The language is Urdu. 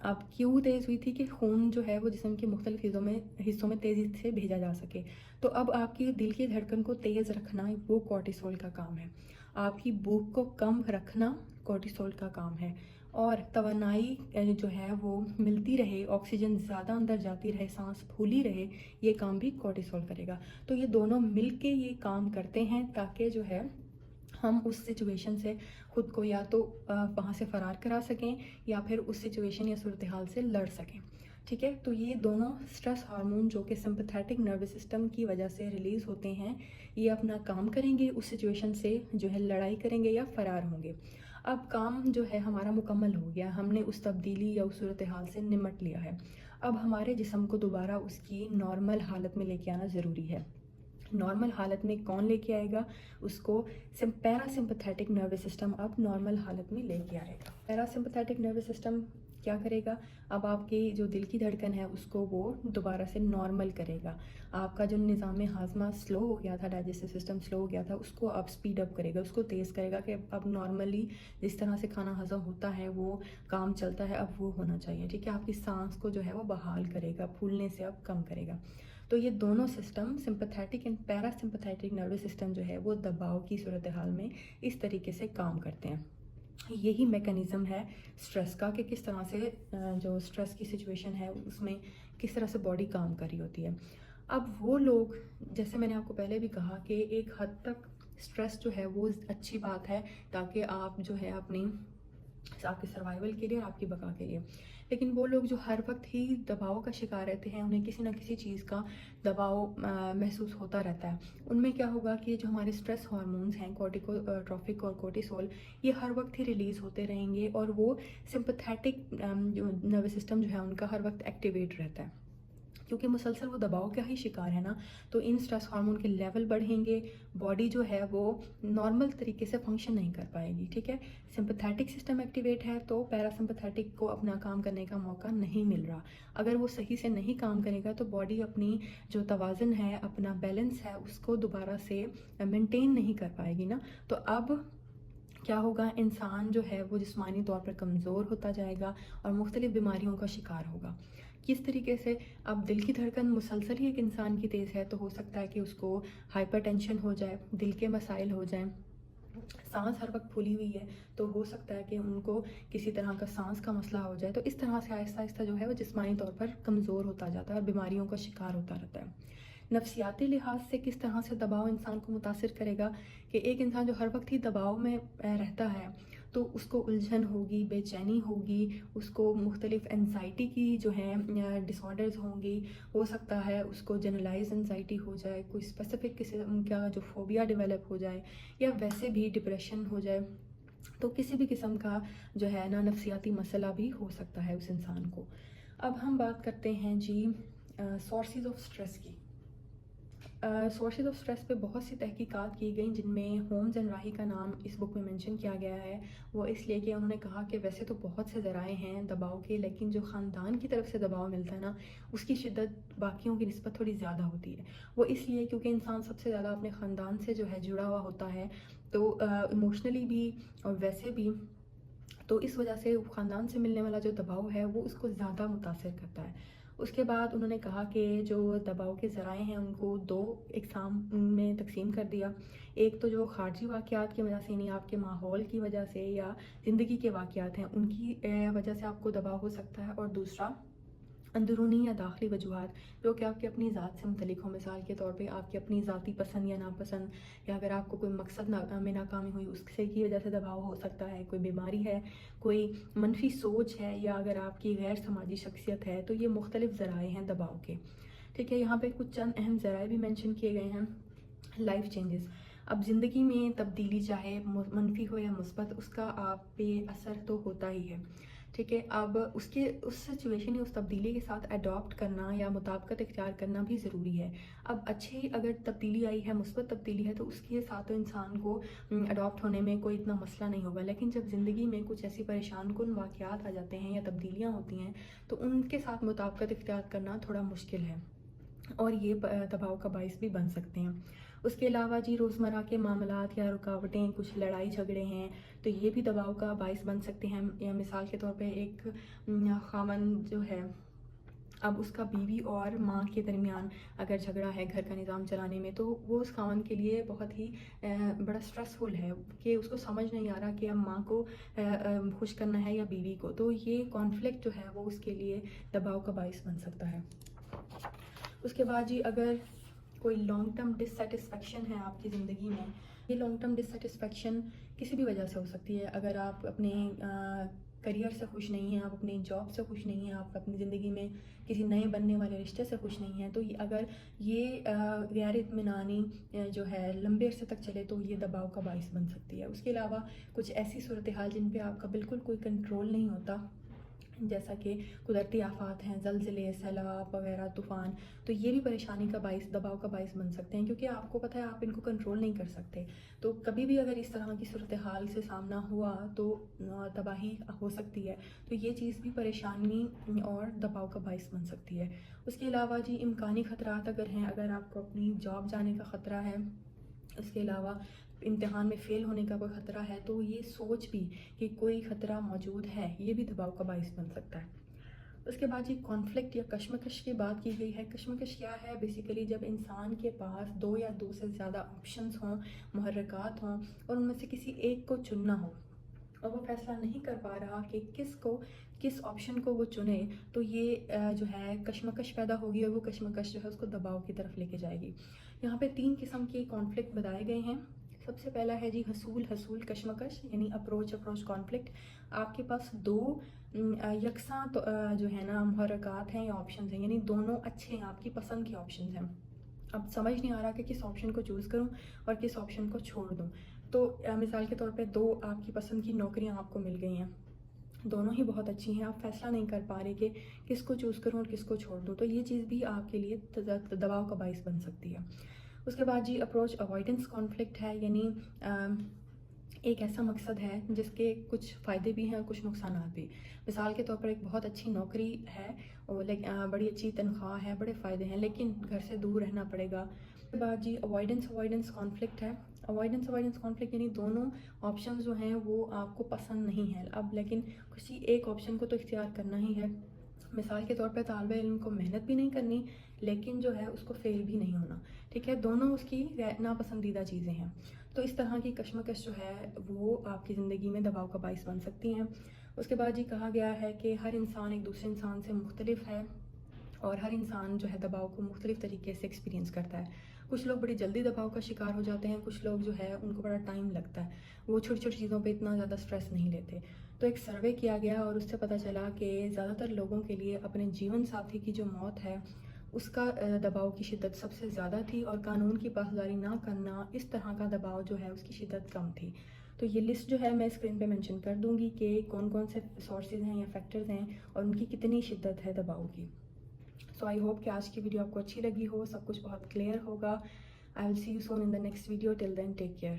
اب کیوں تیز ہوئی تھی کہ خون جو ہے وہ جسم کے مختلف حصوں میں تیزی سے بھیجا جا سکے. تو اب آپ کی دل کی دھڑکن کو تیز رکھنا وہ کورٹیسول کا کام ہے. آپ کی بھوک کو کم رکھنا کورٹیسول کا کام ہے. اور توانائی جو ہے وہ ملتی رہے، آکسیجن زیادہ اندر جاتی رہے، سانس پھولی رہے، یہ کام بھی کورٹیسول کرے گا. تو یہ دونوں مل کے یہ کام کرتے ہیں تاکہ جو ہے ہم اس سچویشن سے خود کو یا تو وہاں سے فرار کرا سکیں یا پھر اس سچویشن یا صورتحال سے لڑ سکیں. ٹھیک ہے، تو یہ دونوں سٹریس ہارمون جو کہ سمپتھیٹک نروس سسٹم کی وجہ سے ریلیز ہوتے ہیں، یہ اپنا کام کریں گے، اس سچویشن سے جو ہے لڑائی کریں گے یا فرار ہوں گے. اب کام جو ہے ہمارا مکمل ہو گیا، ہم نے اس تبدیلی یا اس صورتحال سے نمٹ لیا ہے. اب ہمارے جسم کو دوبارہ اس کی نارمل حالت میں لے کے آنا ضروری ہے. نارمل حالت میں کون لے کے آئے گا؟ اس کو پیرا سمپتھیٹک نروس سسٹم اب نارمل حالت میں لے کے آئے گا. پیرا سمپتھیٹک نروس سسٹم کیا کرے گا؟ اب آپ کی جو دل کی دھڑکن ہے اس کو وہ دوبارہ سے نارمل کرے گا. آپ کا جو نظام ہاضمہ سلو ہو گیا تھا، ڈائجسٹو سسٹم سلو ہو گیا تھا، اس کو اب سپیڈ اپ کرے گا، اس کو تیز کرے گا کہ اب نارملی جس طرح سے کھانا ہضم ہوتا ہے، وہ کام چلتا ہے، اب وہ ہونا چاہیے. ٹھیک ہے، آپ کی سانس کو جو ہے وہ بحال کرے گا، پھولنے سے اب کم کرے گا. تو یہ دونوں system sympathetic and para sympathetic nervous system جو ہے وہ دباؤ کی صورتحال میں اس طریقے سے کام کرتے ہیں. یہی میکانزم ہے سٹریس کا کہ کس طرح سے جو سٹریس کی سچویشن ہے اس میں کس طرح سے باڈی کام کر رہی ہوتی ہے. اب وہ لوگ، جیسے میں نے آپ کو پہلے بھی کہا کہ ایک حد تک سٹریس جو ہے وہ اچھی بات ہے تاکہ آپ جو ہے آپ کے سروائیول کے لیے اور آپ کی بقا کے لیے. لیکن وہ لوگ جو ہر وقت ہی دباؤ کا شکار رہتے ہیں، انہیں کسی نہ کسی چیز کا دباؤ محسوس ہوتا رہتا ہے، ان میں کیا ہوگا کہ جو ہمارے سٹریس ہارمونز ہیں کورٹیکوٹروفک اور کورٹیسول، یہ ہر وقت ہی ریلیز ہوتے رہیں گے اور وہ سمپتھیٹک نروس سسٹم جو ہے ان کا ہر وقت ایکٹیویٹ رہتا ہے. کیونکہ مسلسل وہ دباؤ کا ہی شکار ہے نا، تو ان سٹریس ہارمون کے لیول بڑھیں گے، باڈی جو ہے وہ نارمل طریقے سے فنکشن نہیں کر پائے گی. ٹھیک ہے، سمپتھیٹک سسٹم ایکٹیویٹ ہے تو پیرا سمپتھیٹک کو اپنا کام کرنے کا موقع نہیں مل رہا. اگر وہ صحیح سے نہیں کام کرے گا تو باڈی اپنی جو توازن ہے، اپنا بیلنس ہے، اس کو دوبارہ سے مینٹین نہیں کر پائے گی نا. تو اب کیا ہوگا؟ انسان جو ہے وہ جسمانی طور پر کمزور ہوتا جائے گا اور مختلف بیماریوں کا شکار ہوگا. کس طریقے سے؟ اب دل کی دھڑکن مسلسل ہی ایک انسان کی تیز ہے تو ہو سکتا ہے کہ اس کو ہائپر ٹینشن ہو جائے، دل کے مسائل ہو جائیں. سانس ہر وقت پھولی ہوئی ہے تو ہو سکتا ہے کہ ان کو کسی طرح کا سانس کا مسئلہ ہو جائے. تو اس طرح سے آہستہ آہستہ جو ہے وہ جسمانی طور پر کمزور ہوتا جاتا ہے اور بیماریوں کا شکار ہوتا رہتا ہے. نفسیاتی لحاظ سے کس طرح سے دباؤ انسان کو متاثر کرے گا کہ ایک انسان جو ہر وقت ہی دباؤ میں رہتا ہے تو اس کو الجھن ہوگی، بے چینی ہوگی، اس کو مختلف انزائٹی کی جو ہے ڈس آرڈرز ہوں گی. ہو سکتا ہے اس کو جنرلائز انزائٹی ہو جائے، کوئی اسپیسیفک قسم کا جو فوبیا ڈیولپ ہو جائے، یا ویسے بھی ڈپریشن ہو جائے. تو کسی بھی قسم کا جو ہے نا نفسیاتی مسئلہ بھی ہو سکتا ہے اس انسان کو. اب ہم بات کرتے ہیں جی سورسز آف سٹریس کی. سورسز آف سٹریس پہ بہت سی تحقیقات کی گئیں جن میں ہومز اینڈ راہی کا نام اس بک میں منشن کیا گیا ہے. وہ اس لیے کہ انہوں نے کہا کہ ویسے تو بہت سے ذرائع ہیں دباؤ کے، لیکن جو خاندان کی طرف سے دباؤ ملتا ہے نا اس کی شدت باقیوں کی نسبت تھوڑی زیادہ ہوتی ہے. وہ اس لیے کیونکہ انسان سب سے زیادہ اپنے خاندان سے جو ہے جڑا ہوا ہوتا ہے، تو ایموشنلی بھی اور ویسے بھی. تو اس وجہ سے خاندان سے ملنے والا جو دباؤ ہے وہ اس کو زیادہ متاثر کرتا ہے. اس کے بعد انہوں نے کہا کہ جو دباؤ کے ذرائع ہیں ان کو دو اقسام میں تقسیم کر دیا. ایک تو جو خارجی واقعات کی وجہ سے، یعنی آپ کے ماحول کی وجہ سے یا زندگی کے واقعات ہیں ان کی وجہ سے آپ کو دباؤ ہو سکتا ہے، اور دوسرا اندرونی یا داخلی وجوہات جو کہ آپ کی اپنی ذات سے متعلق ہوں. مثال کے طور پہ آپ کی اپنی ذاتی پسند یا ناپسند، یا اگر آپ کو کوئی مقصد میں ناکامی ہوئی اس سے کی وجہ سے دباؤ ہو سکتا ہے، کوئی بیماری ہے، کوئی منفی سوچ ہے، یا اگر آپ کی غیر سماجی شخصیت ہے. تو یہ مختلف ذرائع ہیں دباؤ کے. ٹھیک ہے، یہاں پہ کچھ چند اہم ذرائع بھی مینشن کیے گئے ہیں. لائف چینجز، اب زندگی میں تبدیلی چاہے منفی ہو یا مثبت، اس کا آپ پہ اثر تو ہوتا ہی ہے. ٹھیک ہے، اب اس سچویشن یا اس تبدیلی کے ساتھ اڈاپٹ کرنا یا مطابقت اختیار کرنا بھی ضروری ہے. اب اچھی اگر تبدیلی آئی ہے، مثبت تبدیلی ہے، تو اس کے ساتھ تو انسان کو اڈاپٹ ہونے میں کوئی اتنا مسئلہ نہیں ہوگا. لیکن جب زندگی میں کچھ ایسی پریشان کن واقعات آ جاتے ہیں یا تبدیلیاں ہوتی ہیں تو ان کے ساتھ مطابقت اختیار کرنا تھوڑا مشکل ہے. اور یہ دباؤ کا باعث بھی بن سکتے ہیں۔ اس کے علاوہ جی روزمرہ کے معاملات یا رکاوٹیں، کچھ لڑائی جھگڑے ہیں تو یہ بھی دباؤ کا باعث بن سکتے ہیں۔ یا مثال کے طور پہ ایک خاوند جو ہے، اب اس کا بیوی اور ماں کے درمیان اگر جھگڑا ہے گھر کا نظام چلانے میں، تو وہ اس خاوند کے لیے بہت ہی بڑا سٹریسفل ہے کہ اس کو سمجھ نہیں آ رہا کہ اب ماں کو خوش کرنا ہے یا بیوی کو، تو یہ کانفلکٹ جو ہے وہ اس کے لیے دباؤ کا باعث بن سکتا ہے۔ اس کے بعد جی اگر کوئی لانگ ٹرم ڈسسیٹسفیکشن ہے آپ کی زندگی میں، یہ لانگ ٹرم ڈسسیٹسفیکشن کسی بھی وجہ سے ہو سکتی ہے۔ اگر آپ اپنے کریئر سے خوش نہیں ہیں، آپ اپنی جاب سے خوش نہیں ہیں، آپ اپنی زندگی میں کسی نئے بننے والے رشتے سے خوش نہیں ہیں، تو اگر یہ غیر اطمینانی جو ہے لمبے عرصے تک چلے تو یہ دباؤ کا باعث بن سکتی ہے۔ اس کے علاوہ کچھ ایسی صورتحال جن پہ آپ کا بالکل کوئی کنٹرول نہیں ہوتا، جیسا کہ قدرتی آفات ہیں، زلزلے، سیلاب وغیرہ، طوفان، تو یہ بھی پریشانی کا باعث، دباؤ کا باعث بن سکتے ہیں، کیونکہ آپ کو پتہ ہے آپ ان کو کنٹرول نہیں کر سکتے۔ تو کبھی بھی اگر اس طرح کی صورتحال سے سامنا ہوا تو تباہی ہو سکتی ہے، تو یہ چیز بھی پریشانی اور دباؤ کا باعث بن سکتی ہے۔ اس کے علاوہ جی امکانی خطرات اگر ہیں، اگر آپ کو اپنی جاب جانے کا خطرہ ہے، اس کے علاوہ امتحان میں فیل ہونے کا کوئی خطرہ ہے، تو یہ سوچ بھی کہ کوئی خطرہ موجود ہے، یہ بھی دباؤ کا باعث بن سکتا ہے۔ اس کے بعد جی کانفلکٹ یا کشمکش کی بات کی گئی ہے۔ کشمکش کیا ہے؟ بیسیکلی جب انسان کے پاس دو یا دو سے زیادہ آپشنز ہوں، محرکات ہوں، اور ان میں سے کسی ایک کو چننا ہو اور وہ فیصلہ نہیں کر پا رہا کہ کس آپشن کو وہ چنے، تو یہ جو ہے کشمکش پیدا ہوگی، اور وہ کشمکش جو ہے اس کو دباؤ کی طرف لے کے جائے گی۔ یہاں پہ 3 قسم کے کانفلکٹ بتائے گئے ہیں۔ سب سے پہلا ہے جی حصول کشمکش، یعنی اپروچ کانفلکٹ۔ آپ کے پاس 2 یکساں جو ہے نا محرکات ہیں یا آپشنز ہیں، یعنی دونوں اچھے ہیں، آپ کی پسند کے آپشنز ہیں۔ اب سمجھ نہیں آ رہا کہ کس آپشن کو چوز کروں اور کس آپشن کو چھوڑ دوں۔ تو مثال کے طور پہ 2 آپ کی پسند کی نوکریاں آپ کو مل گئی ہیں، دونوں ہی بہت اچھی ہیں، آپ فیصلہ نہیں کر پا رہے کہ کس کو چوز کروں اور کس کو چھوڑ دوں، تو یہ چیز بھی آپ کے لیے دباؤ کا باعث بن سکتی ہے۔ اس کے بعد جی اپروچ اوائڈنس کانفلکٹ ہے، یعنی ایک ایسا مقصد ہے جس کے کچھ فائدے بھی ہیں اور کچھ نقصانات بھی۔ مثال کے طور پر ایک بہت اچھی نوکری ہے اور بڑی اچھی تنخواہ ہے، بڑے فائدے ہیں، لیکن گھر سے دور رہنا پڑے گا۔ اس کے بعد جی اوائڈنس کانفلکٹ ہے۔ اوائڈنس کانفلکٹ یعنی دونوں آپشنز جو ہیں وہ آپ کو پسند نہیں ہیں، اب لیکن کسی ایک آپشن کو تو اختیار کرنا ہی ہے۔ مثال کے طور پہ طالب علم کو محنت بھی نہیں کرنی، لیکن جو ہے اس کو فیل بھی نہیں ہونا، ٹھیک ہے، دونوں اس کی ناپسندیدہ چیزیں ہیں۔ تو اس طرح کی کشمکش جو ہے وہ آپ کی زندگی میں دباؤ کا باعث بن سکتی ہیں۔ اس کے بعد جی کہا گیا ہے کہ ہر انسان ایک دوسرے انسان سے مختلف ہے، اور ہر انسان جو ہے دباؤ کو مختلف طریقے سے ایکسپیرینس کرتا ہے۔ کچھ لوگ بڑی جلدی دباؤ کا شکار ہو جاتے ہیں، کچھ لوگ جو ہے ان کو بڑا ٹائم لگتا ہے، وہ چھوٹی چھوٹی چیزوں پہ اتنا زیادہ سٹریس نہیں لیتے۔ تو ایک سروے کیا گیا اور اس سے پتہ چلا کہ زیادہ تر لوگوں کے لیے اپنے جیون ساتھی کی جو موت ہے اس کا دباؤ کی شدت سب سے زیادہ تھی، اور قانون کی پاسداری نہ کرنا، اس طرح کا دباؤ جو ہے اس کی شدت کم تھی۔ تو یہ لسٹ جو ہے میں اسکرین پہ مینشن کر دوں گی کہ کون کون سے سورسز ہیں یا فیکٹرز ہیں اور ان کی کتنی شدت ہے دباؤ کی۔ سو آئی ہوپ کہ آج کی ویڈیو آپ کو اچھی لگی ہو، سب کچھ بہت کلیئر ہوگا۔ I will see you soon in the next video, till then take care.